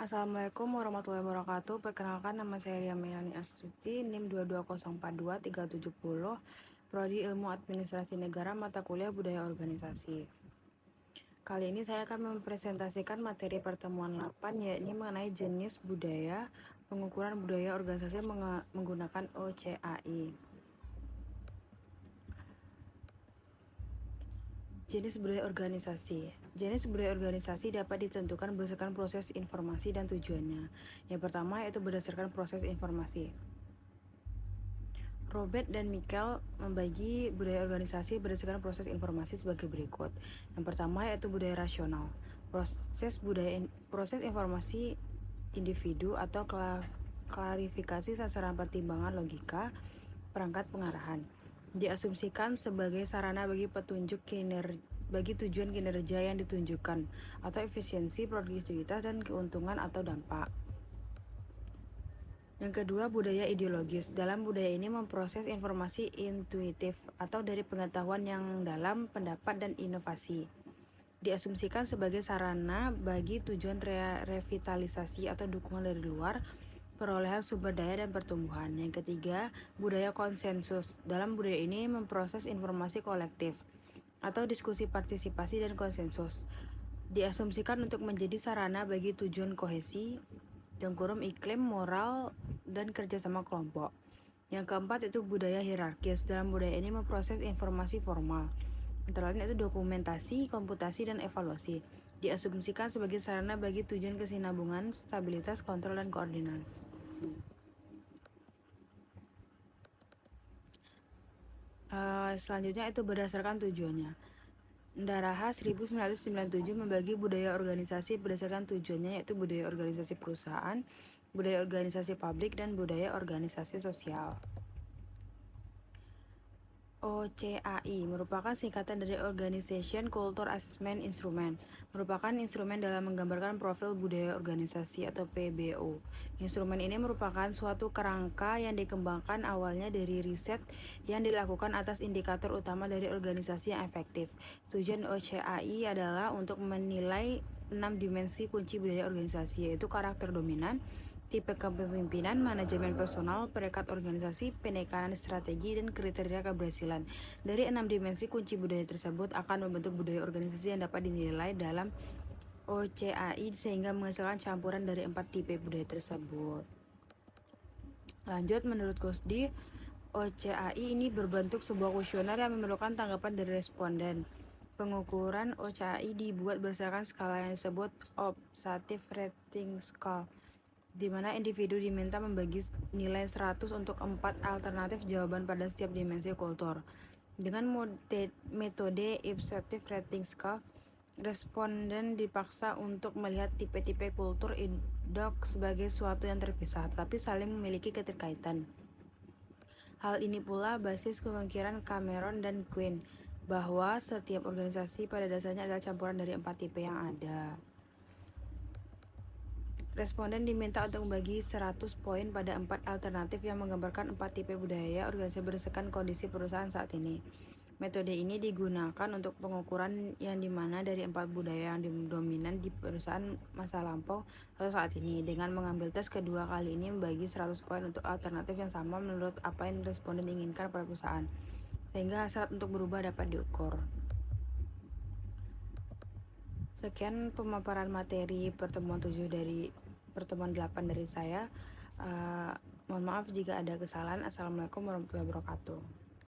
Assalamualaikum warahmatullahi wabarakatuh. Perkenalkan, nama saya Ria Melani Astuti, NIM 22042-370, Prodi Ilmu Administrasi Negara, mata kuliah Budaya Organisasi. Kali ini saya akan mempresentasikan materi pertemuan 8, yakni mengenai jenis budaya, pengukuran budaya organisasi menggunakan OCAI. Jenis budaya organisasi. Jenis budaya organisasi dapat ditentukan berdasarkan proses informasi dan tujuannya. Yang pertama yaitu berdasarkan proses informasi. Robert dan Michael membagi budaya organisasi berdasarkan proses informasi sebagai berikut. Yang pertama yaitu budaya rasional. Proses informasi individu atau klarifikasi sasaran pertimbangan logika, perangkat pengarahan. Diasumsikan sebagai sarana bagi tujuan kinerja yang ditunjukkan atau efisiensi, produktivitas, dan keuntungan atau dampak. Yang kedua, budaya ideologis. Dalam budaya ini memproses informasi intuitif atau dari pengetahuan yang dalam, pendapat, dan inovasi. Diasumsikan sebagai sarana bagi tujuan revitalisasi atau dukungan dari luar, perolehan sumber daya, dan pertumbuhan. Yang ketiga, budaya konsensus. Dalam budaya ini memproses informasi kolektif atau diskusi partisipasi dan konsensus. Diasumsikan untuk menjadi sarana bagi tujuan kohesi, iklim, moral, dan kerjasama kelompok. Yang keempat itu budaya hierarkis. Dalam budaya ini memproses informasi formal, antara lain itu dokumentasi, komputasi, dan evaluasi. Diasumsikan sebagai sarana bagi tujuan kesinambungan, stabilitas, kontrol, dan koordinasi. Selanjutnya itu berdasarkan tujuannya. Ndaraha 1997 membagi budaya organisasi berdasarkan tujuannya, yaitu budaya organisasi perusahaan, budaya organisasi publik, dan budaya organisasi sosial. OCAI merupakan singkatan dari Organization Culture Assessment Instrument, merupakan instrumen dalam menggambarkan profil budaya organisasi atau PBO. Instrumen ini merupakan suatu kerangka yang dikembangkan awalnya dari riset yang dilakukan atas indikator utama dari organisasi yang efektif. Tujuan OCAI adalah untuk menilai 6 dimensi kunci budaya organisasi, yaitu karakter dominan, tipe kepemimpinan, manajemen personal, perekat organisasi, penekanan strategi, dan kriteria keberhasilan. Dari 6 dimensi kunci budaya tersebut akan membentuk budaya organisasi yang dapat dinilai dalam OCAI sehingga menghasilkan campuran dari 4 tipe budaya tersebut. Lanjut, menurut Kusdi, OCAI ini berbentuk sebuah kuesioner yang memerlukan tanggapan dari responden. Pengukuran OCAI dibuat berdasarkan skala yang disebut Objective Rating Scale, di mana individu diminta membagi nilai 100 untuk 4 alternatif jawaban pada setiap dimensi kultur. Dengan metode Objective Rating Scale, responden dipaksa untuk melihat tipe-tipe kultur induk sebagai suatu yang terpisah, tapi saling memiliki keterkaitan. Hal ini pula basis pemikiran Cameron dan Quinn, bahwa setiap organisasi pada dasarnya adalah campuran dari 4 tipe yang ada. Responden diminta untuk membagi 100 poin pada 4 alternatif yang menggambarkan 4 tipe budaya organisasi berdasarkan kondisi perusahaan saat ini. Metode ini digunakan untuk pengukuran yang dimana dari 4 budaya yang dominan di perusahaan masa lampau atau saat ini. Dengan mengambil tes kedua kali ini membagi 100 poin untuk alternatif yang sama menurut apa yang responden inginkan pada perusahaan, sehingga hasrat untuk berubah dapat diukur. Sekian pemaparan materi pertemuan 8 dari saya. Mohon maaf jika ada kesalahan. Assalamualaikum warahmatullahi wabarakatuh.